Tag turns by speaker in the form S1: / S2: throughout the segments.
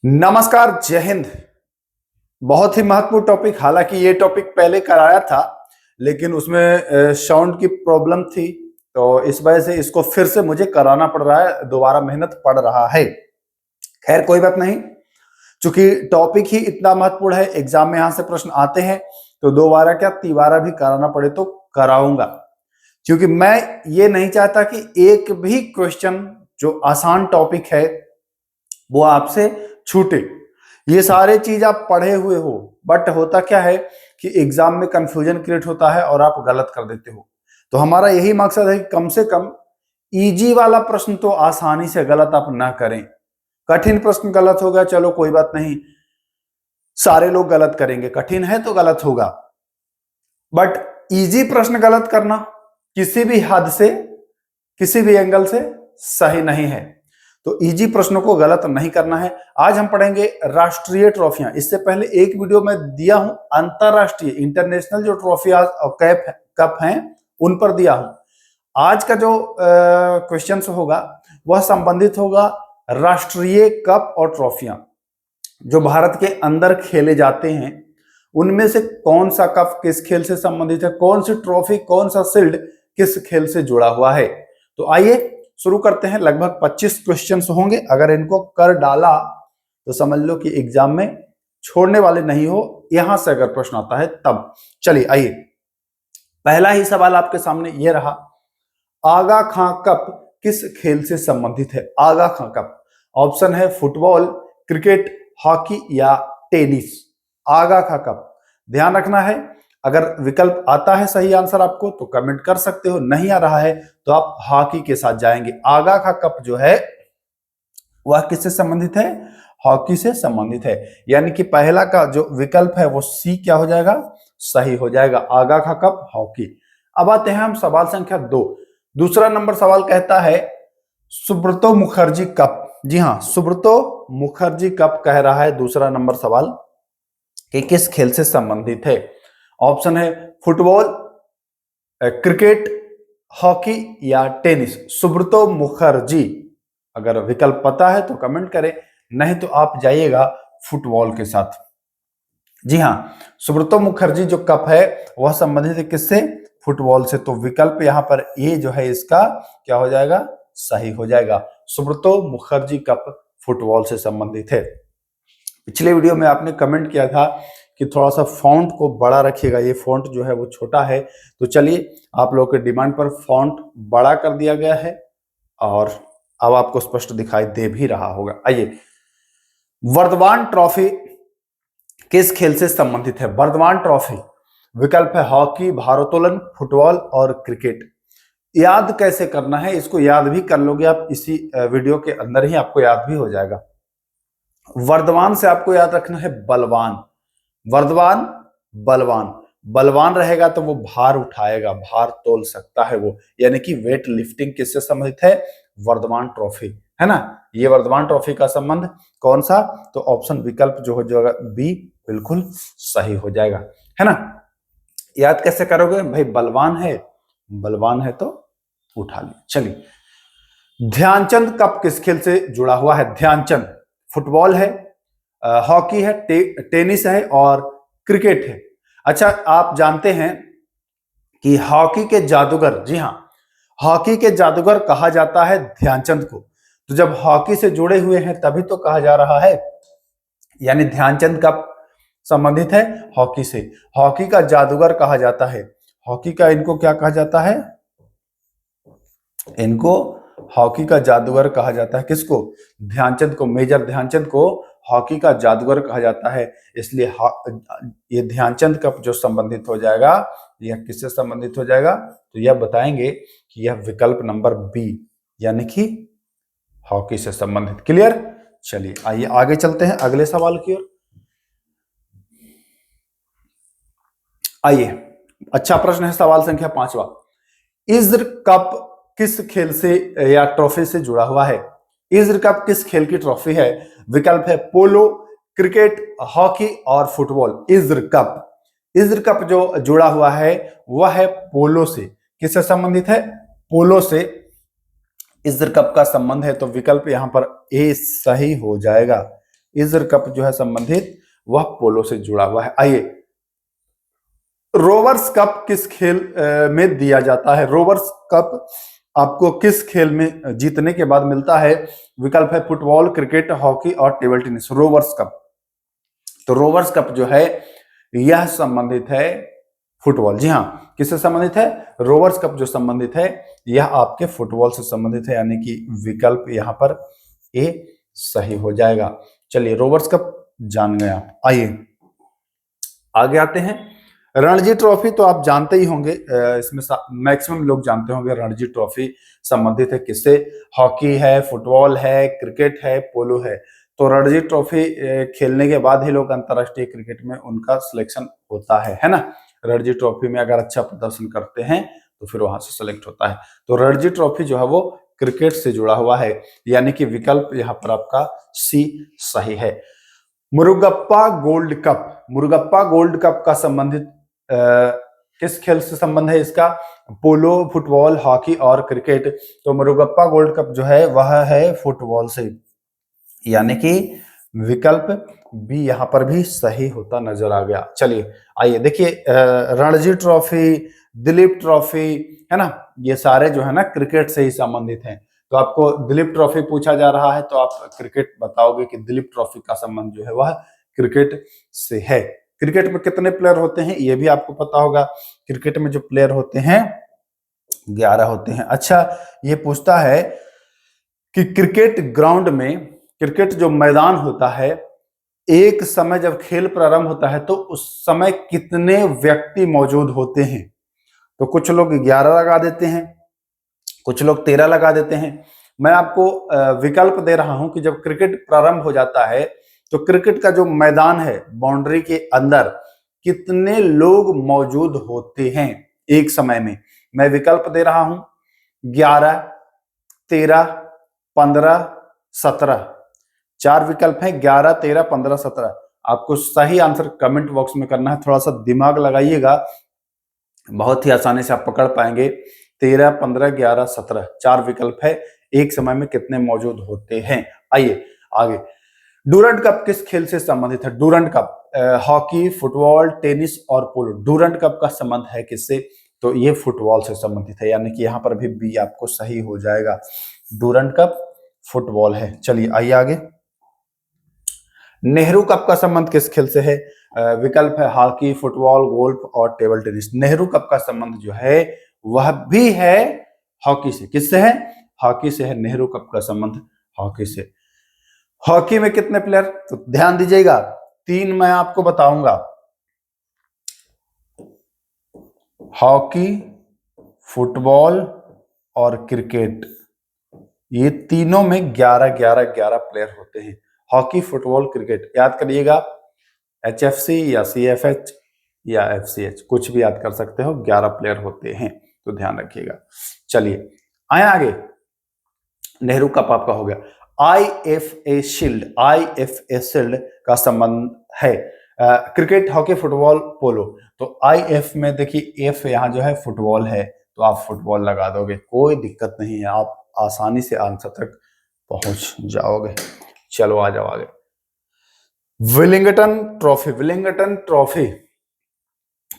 S1: नमस्कार, जय हिंद। बहुत ही महत्वपूर्ण टॉपिक, हालांकि ये टॉपिक पहले कराया था लेकिन उसमें साउंड की प्रॉब्लम थी, तो इस वजह से इसको फिर से मुझे कराना पड़ रहा है, दोबारा मेहनत पड़ रहा है। खैर कोई बात नहीं, चूंकि टॉपिक ही इतना महत्वपूर्ण है, एग्जाम में यहां से प्रश्न आते हैं तो दोबारा क्या तिबारा भी कराना पड़े तो कराऊंगा, क्योंकि मैं ये नहीं चाहता कि एक भी क्वेश्चन जो आसान टॉपिक है वो आपसे छूटे। ये सारे चीज आप पढ़े हुए हो, बट होता क्या है कि एग्जाम में कंफ्यूजन क्रिएट होता है और आप गलत कर देते हो। तो हमारा यही मकसद है कि कम से कम इजी वाला प्रश्न तो आसानी से गलत आप ना करें। कठिन प्रश्न गलत हो गया, चलो कोई बात नहीं, सारे लोग गलत करेंगे, कठिन है तो गलत होगा, बट इजी प्रश्न गलत करना किसी भी हद से, किसी भी एंगल से सही नहीं है। तो इजी प्रश्नों को गलत नहीं करना है। आज हम पढ़ेंगे राष्ट्रीय ट्रॉफियां। इससे पहले एक वीडियो में दिया हूं अंतरराष्ट्रीय, इंटरनेशनल जो ट्रॉफियां कप हैं उन पर दिया हूं। आज का जो क्वेश्चन होगा वह संबंधित होगा राष्ट्रीय कप और ट्रॉफियां जो भारत के अंदर खेले जाते हैं, उनमें से कौन सा कप किस खेल से संबंधित है, कौन सी ट्रॉफी, कौन सा शील्ड किस खेल से जुड़ा हुआ है। तो आइए शुरू करते हैं। लगभग 25 क्वेश्चंस होंगे, अगर इनको कर डाला तो समझ लो कि एग्जाम में छोड़ने वाले नहीं हो, यहां से अगर प्रश्न आता है तब। चलिए आइए, पहला ही सवाल आपके सामने ये रहा, आगा खां कप किस खेल से संबंधित है। आगा खां कप, ऑप्शन है फुटबॉल, क्रिकेट, हॉकी या टेनिस। आगा खां कप, ध्यान रखना है, अगर विकल्प आता है सही आंसर आपको तो कमेंट कर सकते हो, नहीं आ रहा है तो आप हॉकी के साथ जाएंगे। आगा खां कप जो है वह किससे संबंधित है, हॉकी से संबंधित है, यानी कि पहला का जो विकल्प है वो सी क्या हो जाएगा, सही हो जाएगा, आगा खां कप हॉकी। अब आते हैं हम सवाल संख्या 2। दूसरा नंबर सवाल कहता है सुब्रतो मुखर्जी कप। जी हाँ, सुब्रतो मुखर्जी कप कह रहा है दूसरा नंबर सवाल कि किस खेल से संबंधित है। ऑप्शन है फुटबॉल, क्रिकेट, हॉकी या टेनिस। सुब्रतो मुखर्जी, अगर विकल्प पता है तो कमेंट करें, नहीं तो आप जाइएगा फुटबॉल के साथ। जी हाँ, सुब्रतो मुखर्जी जो कप है वह संबंधित है किससे, फुटबॉल से। तो विकल्प यहां पर ए जो है इसका क्या हो जाएगा, सही हो जाएगा। सुब्रतो मुखर्जी कप फुटबॉल से संबंधित है। पिछले वीडियो में आपने कमेंट किया था कि थोड़ा सा फॉन्ट को बड़ा रखिएगा, ये फॉन्ट जो है वो छोटा है, तो चलिए आप लोगों के डिमांड पर फॉन्ट बड़ा कर दिया गया है और अब आपको स्पष्ट दिखाई दे भी रहा होगा। आइए, वर्धमान ट्रॉफी किस खेल से संबंधित है। वर्धमान ट्रॉफी, विकल्प है हॉकी, भारोत्तोलन, फुटबॉल और क्रिकेट। याद कैसे करना है, इसको याद भी कर लोगे आप, इसी वीडियो के अंदर ही आपको याद भी हो जाएगा। वर्धमान से आपको याद रखना है बलवान। वर्धमान बलवान, बलवान रहेगा तो वो भार उठाएगा, भार तोल सकता है वो, यानी कि वेट लिफ्टिंग किससे संबंधित है, वर्धमान ट्रॉफी, है ना। ये वर्धमान ट्रॉफी का संबंध कौन सा, तो ऑप्शन विकल्प जो हो जाएगा बी बिल्कुल सही हो जाएगा, है ना। याद कैसे करोगे भाई, बलवान है तो उठा लिया। चलिए, ध्यानचंद कप किस खेल से जुड़ा हुआ है। ध्यानचंद, फुटबॉल है, हॉकी है, टेनिस है और क्रिकेट है। अच्छा, आप जानते हैं कि हॉकी के जादूगर, जी हाँ, हॉकी के जादूगर कहा जाता है ध्यानचंद को। तो जब हॉकी से जुड़े हुए हैं तभी तो कहा जा रहा है, यानी ध्यानचंद कप संबंधित है हॉकी से। हॉकी का जादूगर कहा जाता है, हॉकी का इनको क्या कहा जाता है, इनको हॉकी का जादूगर कहा जाता है। किसको, ध्यानचंद को, मेजर ध्यानचंद को हॉकी का जादूगर कहा जाता है। इसलिए ये ध्यानचंद कप जो संबंधित हो जाएगा, यह किससे संबंधित हो जाएगा, तो यह बताएंगे कि यह विकल्प नंबर बी यानी कि हॉकी से संबंधित। क्लियर। चलिए आइए आगे चलते हैं अगले सवाल की ओर। आइए, अच्छा प्रश्न है, सवाल संख्या 5वां। इज्र कप किस खेल से या ट्रॉफी से जुड़ा हुआ है। इज्र कप किस खेल की ट्रॉफी है। विकल्प है पोलो, क्रिकेट, हॉकी और फुटबॉल। इज्र कप जो जुड़ा हुआ है वह है पोलो से। किससे संबंधित है, पोलो से इज्र कप का संबंध है, तो विकल्प यहां पर ए सही हो जाएगा। इज्र कप जो है संबंधित वह पोलो से जुड़ा हुआ है। आइए, रोवर्स कप किस खेल में दिया जाता है? रोवर्स कप आपको किस खेल में जीतने के बाद मिलता है? विकल्प है फुटबॉल, क्रिकेट, हॉकी और टेबल टेनिस। रोवर्स कप, तो रोवर्स कप जो है यह संबंधित है फुटबॉल। जी हाँ, किससे संबंधित है? रोवर्स कप जो संबंधित है यह आपके फुटबॉल से संबंधित है, यानी कि विकल्प यहां पर ए सही हो जाएगा। चलिए, रोवर्स कप जान गए आप। आइए आगे आते हैं। रणजी ट्रॉफी तो आप जानते ही होंगे, इसमें मैक्सिमम लोग जानते होंगे रणजी ट्रॉफी संबंधित है किससे? हॉकी है, फुटबॉल है, क्रिकेट है, पोलो है। तो रणजी ट्रॉफी खेलने के बाद ही लोग अंतरराष्ट्रीय क्रिकेट में उनका सिलेक्शन होता है ना। रणजी ट्रॉफी में अगर अच्छा प्रदर्शन करते हैं तो फिर वहां से सिलेक्ट होता है। तो रणजी ट्रॉफी जो है वो क्रिकेट से जुड़ा हुआ है, यानी कि विकल्प यहाँ पर आपका सी सही है। Murugappa gold cup, Murugappa gold cup का संबंधित किस खेल से संबंध है इसका? पोलो, फुटबॉल, हॉकी और क्रिकेट। तो मुरुगप्पा गोल्ड कप जो है वह है फुटबॉल से, यानी कि विकल्प बी यहां पर भी सही होता नजर आ गया। चलिए आइए देखिए, रणजी ट्रॉफी, दिलीप ट्रॉफी है ना, ये सारे जो है ना क्रिकेट से ही संबंधित हैं। तो आपको दिलीप ट्रॉफी पूछा जा रहा है तो आप क्रिकेट बताओगे कि दिलीप ट्रॉफी का संबंध जो है वह क्रिकेट से है। क्रिकेट में कितने प्लेयर होते हैं ये भी आपको पता होगा। क्रिकेट में जो प्लेयर होते हैं 11 होते हैं। अच्छा, ये पूछता है कि क्रिकेट ग्राउंड में, क्रिकेट जो मैदान होता है, एक समय जब खेल प्रारंभ होता है तो उस समय कितने व्यक्ति मौजूद होते हैं? तो कुछ लोग 11 लगा देते हैं, कुछ लोग 13 लगा देते हैं। मैं आपको विकल्प दे रहा हूं कि जब क्रिकेट प्रारंभ हो जाता है तो क्रिकेट का जो मैदान है, बाउंड्री के अंदर कितने लोग मौजूद होते हैं एक समय में? मैं विकल्प दे रहा हूं 11, 13, 15, 17। 4 विकल्प हैं, 11, 13, 15, 17। आपको सही आंसर कमेंट बॉक्स में करना है। थोड़ा सा दिमाग लगाइएगा, बहुत ही आसानी से आप पकड़ पाएंगे। 13, 15, 11, 17 4 विकल्प है। एक समय में कितने मौजूद होते हैं? आइए आगे। डूरंट कप किस खेल से संबंधित है? Durand cup hockey, football, tennis और पोलो। डूरंट कप का संबंध है किससे? तो ये फुटबॉल से संबंधित है, यानी कि यहाँ पर भी बी आपको सही हो जाएगा। डूरंट कप फुटबॉल है। चलिए आइए आगे। नेहरू कप का संबंध किस खेल से है? विकल्प है हॉकी, फुटबॉल, गोल्फ और टेबल टेनिस। नेहरू कप का संबंध जो है वह भी है हॉकी से। किससे है? हॉकी से है। नेहरू कप का संबंध हॉकी से। हॉकी में कितने प्लेयर? तो ध्यान दीजिएगा, 3 मैं आपको बताऊंगा। हॉकी, फुटबॉल और क्रिकेट, ये तीनों में 11 11 11 प्लेयर होते हैं। हॉकी, फुटबॉल, क्रिकेट याद करिएगा, HFC या CFH या FCH कुछ भी याद कर सकते हो। 11 प्लेयर होते हैं, तो ध्यान रखिएगा। चलिए आए आगे। नेहरू कप आपका हो गया। IFA शील्ड, IFA शील्ड का संबंध है क्रिकेट, हॉकी, फुटबॉल, पोलो। तो IF में देखिए F यहाँ जो है फुटबॉल है, तो आप फुटबॉल लगा दोगे, कोई दिक्कत नहीं है, आप आसानी से आंसर तक पहुंच जाओगे। चलो आ जाओ आगे। विलिंगटन ट्रॉफी, विलिंगटन ट्रॉफी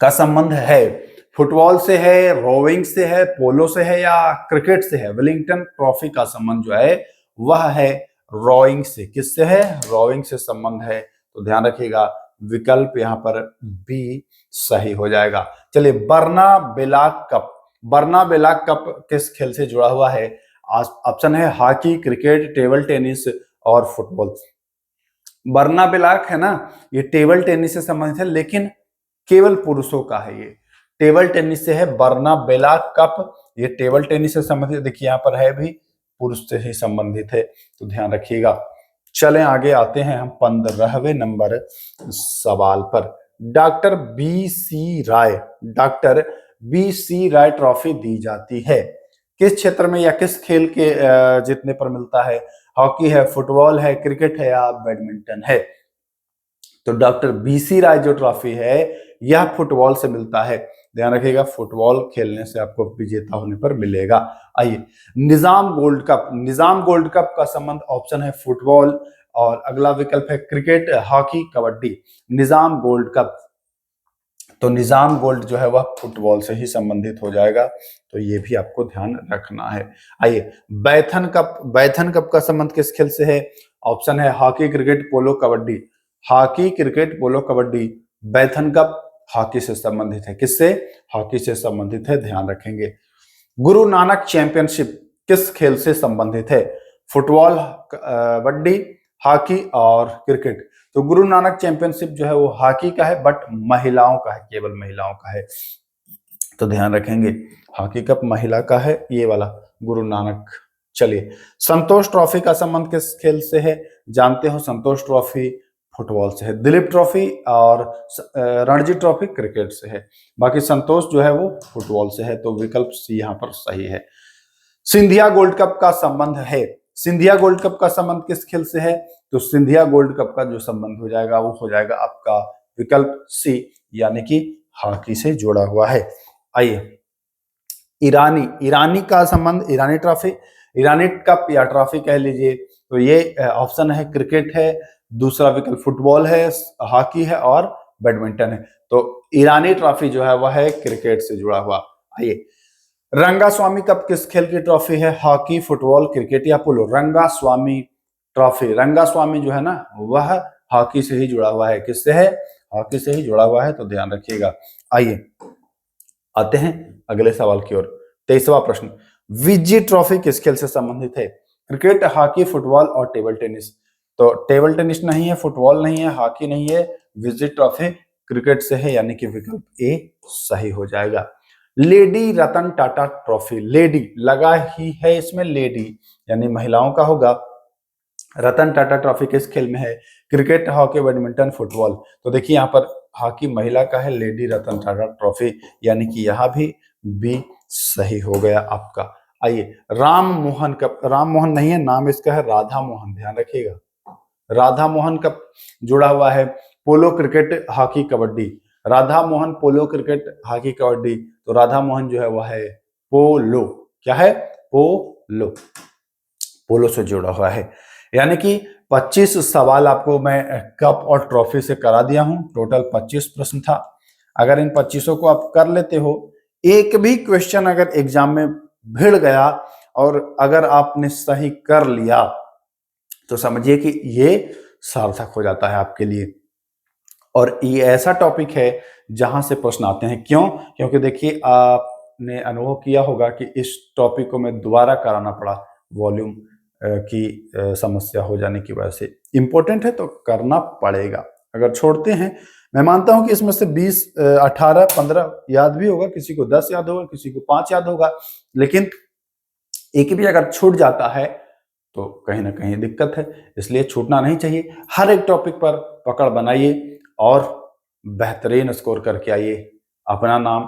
S1: का संबंध है फुटबॉल से है, रोविंग से है, पोलो से है या क्रिकेट से है? विलिंगटन ट्रॉफी का संबंध जो है वह है रोइंग से। किससे है? रोइंग से संबंध है। तो ध्यान रखिएगा, विकल्प यहां पर बी सही हो जाएगा। चलिए, बर्नाबेला कप, बर्नाबेला कप किस खेल से जुड़ा हुआ है? ऑप्शन है हॉकी, क्रिकेट, टेबल टेनिस और फुटबॉल। बर्नाबेलाक है ना, ये टेबल टेनिस से संबंधित है, लेकिन केवल पुरुषों का है। ये टेबल टेनिस से है। बर्नाबेलाक कप ये टेबल टेनिस से संबंधित, देखिए यहाँ पर है भी, पुरुष से ही संबंधित है, तो ध्यान रखिएगा। चलें आगे आते हैं हम 15वें नंबर सवाल पर। डॉक्टर BC राय, डॉक्टर BC राय ट्रॉफी दी जाती है किस क्षेत्र में या किस खेल के जीतने पर मिलता है? हॉकी है, फुटबॉल है, क्रिकेट है या बैडमिंटन है? तो डॉक्टर BC राय जो ट्रॉफी है यह फुटबॉल से मिलता है। ध्यान रखिएगा, फुटबॉल खेलने से आपको विजेता होने पर मिलेगा। आइए, निजाम गोल्ड कप, निजाम गोल्ड कप का संबंध ऑप्शन है फुटबॉल और अगला विकल्प है क्रिकेट, हॉकी, कबड्डी। निजाम गोल्ड कप, तो निजाम गोल्ड जो है वह फुटबॉल से ही संबंधित हो जाएगा, तो ये भी आपको ध्यान रखना है। आइए, बैथन कप, बैथन कप का संबंध किस खेल से है? ऑप्शन है हॉकी, क्रिकेट, पोलो, कबड्डी। हॉकी, क्रिकेट, पोलो, कबड्डी। बैथन कप हॉकी से संबंधित है। किससे? हॉकी से संबंधित है, ध्यान रखेंगे। गुरु नानक चैंपियनशिप किस खेल से संबंधित है? फुटबॉल, कबड्डी, हॉकी और क्रिकेट। तो गुरु नानक चैंपियनशिप जो है वो हॉकी का है, बट महिलाओं का है, केवल महिलाओं का है, तो ध्यान रखेंगे। हॉकी कप महिला का है, ये वाला गुरु नानक। चलिए, संतोष ट्रॉफी का संबंध किस खेल से है? जानते हो, संतोष ट्रॉफी फुटबॉल से है। दिलीप ट्रॉफी और रणजी ट्रॉफी क्रिकेट से है। बाकी संतोष जो है वो फुटबॉल से है, तो विकल्प सी यहाँ पर सही है। सिंधिया गोल्ड कप का संबंध है। सिंधिया गोल्ड कप का संबंध किस खेल से है? तो सिंधिया गोल्ड कप का जो संबंध हो जाएगा वो हो जाएगा आपका विकल्प सी, यानी कि हॉकी से जुड़ा हुआ है। आइए, ईरानी, ईरानी का संबंध, ईरानी ट्रॉफी, ईरानी कप या ट्रॉफी कह लीजिए, तो ये ऑप्शन है क्रिकेट है, दूसरा विकल्प फुटबॉल है, हॉकी है और बैडमिंटन है। तो ईरानी ट्रॉफी जो है वह है क्रिकेट से जुड़ा हुआ। आइए, रंगास्वामी कप किस खेल की ट्रॉफी है? हॉकी, फुटबॉल, क्रिकेट या पोलो? रंगास्वामी ट्रॉफी, रंगास्वामी जो है ना वह हॉकी से ही जुड़ा हुआ है। किससे है? हॉकी से ही जुड़ा हुआ है, तो ध्यान रखिएगा। आइए, आते हैं अगले सवाल की ओर। 23वां प्रश्न, विजय ट्रॉफी किस खेल से संबंधित है? क्रिकेट, हॉकी, फुटबॉल और टेबल टेनिस। तो टेबल टेनिस नहीं है, फुटबॉल नहीं है, हॉकी नहीं है, विजय ट्रॉफी क्रिकेट से है, यानी कि विकल्प ए सही हो जाएगा। Lady Ratan Tata trophy, lady लगा ही है इसमें, लेडी यानी महिलाओं का होगा। रतन टाटा ट्रॉफी किस खेल में है? Cricket, hockey, badminton, football. तो देखिए यहाँ पर हॉकी महिला का है, लेडी रतन टाटा ट्रॉफी, यानी कि यहाँ भी बी सही हो गया आपका। आइए, राम मोहन कप, राम मोहन नहीं है, नाम इसका है राधा मोहन, ध्यान रखिएगा। राधा मोहन कप जुड़ा हुआ है, पोलो, क्रिकेट, हॉकी, कबड्डी। राधा मोहन पोलो, क्रिकेट, हॉकी, कबड्डी। तो राधा मोहन जो है वह है पोलो। क्या है? पोलो, पोलो से जुड़ा हुआ है। यानी कि 25 सवाल आपको मैं कप और ट्रॉफी से करा दिया हूं। टोटल 25 प्रश्न था। अगर इन 25 को आप कर लेते हो, एक भी क्वेश्चन अगर एग्जाम में भिड़ गया और अगर आपने सही कर लिया, तो समझिए कि ये सार्थक हो जाता है आपके लिए। और ये ऐसा टॉपिक है जहां से प्रश्न आते हैं। क्यों? क्योंकि देखिए, आपने अनुभव किया होगा कि इस टॉपिक को मैं दोबारा कराना पड़ा, वॉल्यूम की समस्या हो जाने की वजह से। इंपॉर्टेंट है तो करना पड़ेगा। अगर छोड़ते हैं, मैं मानता हूं कि इसमें से 20, 18, 15 याद भी होगा, किसी को 10 याद होगा, किसी को 5 याद होगा, लेकिन एक भी अगर छूट जाता है तो कहीं ना कहीं दिक्कत है। इसलिए छूटना नहीं चाहिए। हर एक टॉपिक पर पकड़ बनाइए और बेहतरीन स्कोर करके आइए। अपना नाम,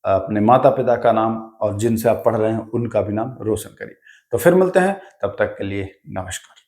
S1: अपने माता पिता का नाम और जिनसे आप पढ़ रहे हैं उनका भी नाम रोशन करिए। तो फिर मिलते हैं, तब तक के लिए नमस्कार।